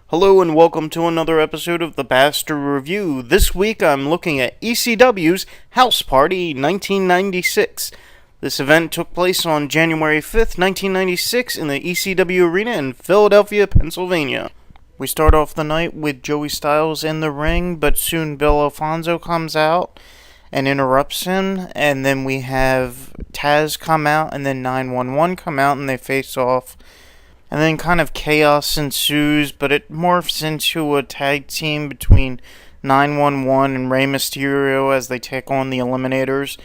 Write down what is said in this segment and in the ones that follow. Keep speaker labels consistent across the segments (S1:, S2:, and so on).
S1: Hello and welcome to another episode of the Bastard Review. This week I'm looking at ECW's House Party 1996. This event took place on January 5th, 1996 in the ECW Arena in Philadelphia, Pennsylvania. We start off the night with Joey Styles in the ring, but soon Bill Alfonso comes out and interrupts him, and then we have Taz come out and then 911 come out and they face off. And then kind of chaos ensues, but it morphs into a tag team between 911 and Rey Mysterio as they take on the Eliminators.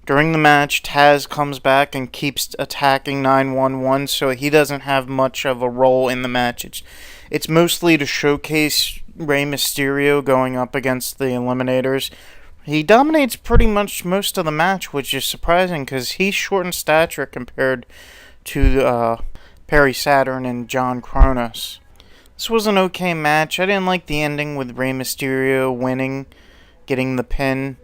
S1: During the match, Taz comes back and keeps attacking 911, so he doesn't have much of a role in the match. It's mostly to showcase Rey Mysterio going up against the Eliminators. He dominates pretty much most of the match, which is surprising because he's short in stature compared to Perry Saturn and John Kronos. This was an okay match. I didn't like the ending with Rey Mysterio winning, getting the pin.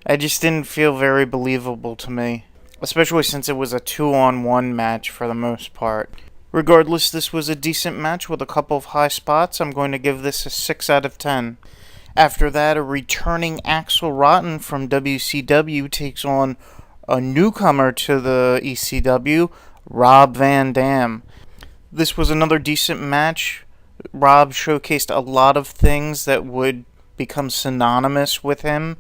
S1: I just didn't feel very believable to me, especially since it was a 2-on-1 match for the most part. Regardless, this was a decent match with a couple of high spots. I'm going to give this a 6 out of 10. After that, a returning Axel Rotten from WCW takes on a newcomer to the ECW, Rob Van Dam. This was another decent match. Rob showcased a lot of things that would become synonymous with him.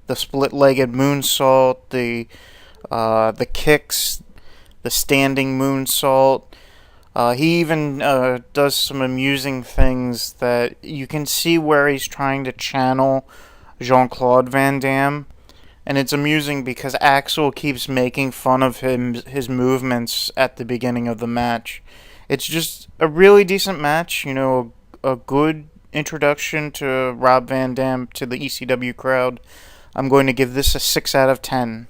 S1: The split-legged moonsault, the kicks, the standing moonsault. He even does some amusing things that you can see where he's trying to channel Jean-Claude Van Damme. And it's amusing because Axel keeps making fun of his movements at the beginning of the match. It's just a really decent match, a good introduction to Rob Van Dam to the ECW crowd. I'm going to give this a 6 out of 10.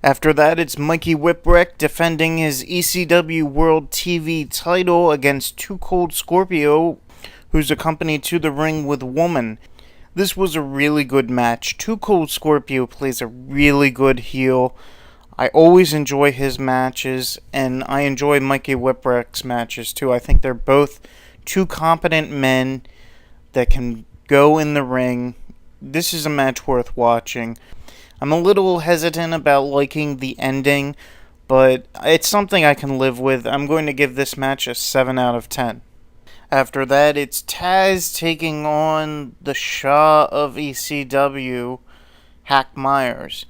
S1: After that, it's Mikey Whipwreck defending his ECW World TV title against Too Cold Scorpio, who's accompanied to the ring with Woman. This was a really good match. Too Cold Scorpio plays a really good heel. I always enjoy his matches, and I enjoy Mikey Whipwreck's matches too. I think they're both two competent men that can go in the ring. This is a match worth watching. I'm a little hesitant about liking the ending, but it's something I can live with. I'm going to give this match a 7 out of 10. After that, it's Taz taking on the Shah of ECW, Hack Myers.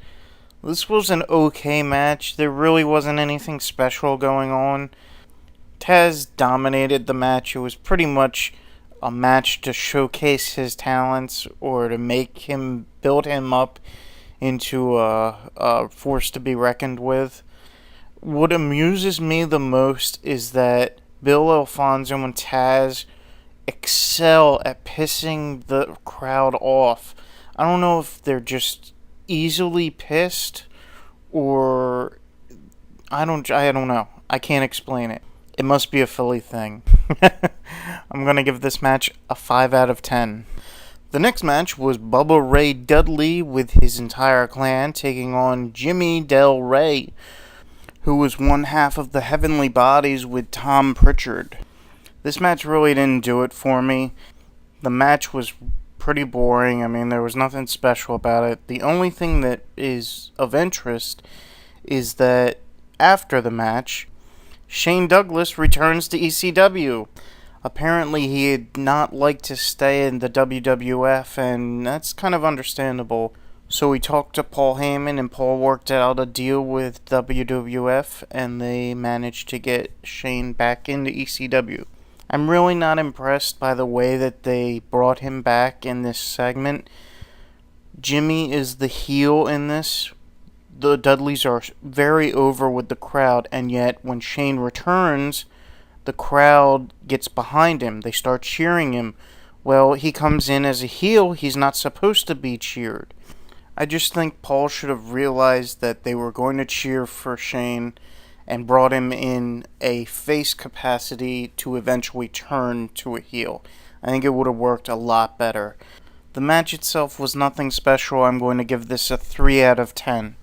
S1: This was an okay match. There really wasn't anything special going on. Taz dominated the match. It was pretty much a match to showcase his talents or to build him up into a force to be reckoned with. What amuses me the most is that Bill Alfonso and Taz excel at pissing the crowd off. I don't know if they're just easily pissed or I don't know. I can't explain it. It must be a Philly thing. I'm going to give this match a 5 out of 10. The next match was Bubba Ray Dudley with his entire clan taking on Jimmy Del Rey, who was one half of the Heavenly Bodies with Tom Pritchard. This match really didn't do it for me. The match was pretty boring. I mean, there was nothing special about it. The only thing that is of interest is that after the match, Shane Douglas returns to ECW. Apparently, he had not liked to stay in the WWF, and that's kind of understandable. So he talked to Paul Heyman, and Paul worked out a deal with WWF, and they managed to get Shane back into ECW. I'm really not impressed by the way that they brought him back in this segment. Jimmy is the heel in this. The Dudleys are very over with the crowd, and yet when Shane returns, the crowd gets behind him. They start cheering him. Well, he comes in as a heel. He's not supposed to be cheered. I just think Paul should have realized that they were going to cheer for Shane and brought him in a face capacity to eventually turn to a heel. I think it would have worked a lot better. The match itself was nothing special. I'm going to give this a 3 out of 10.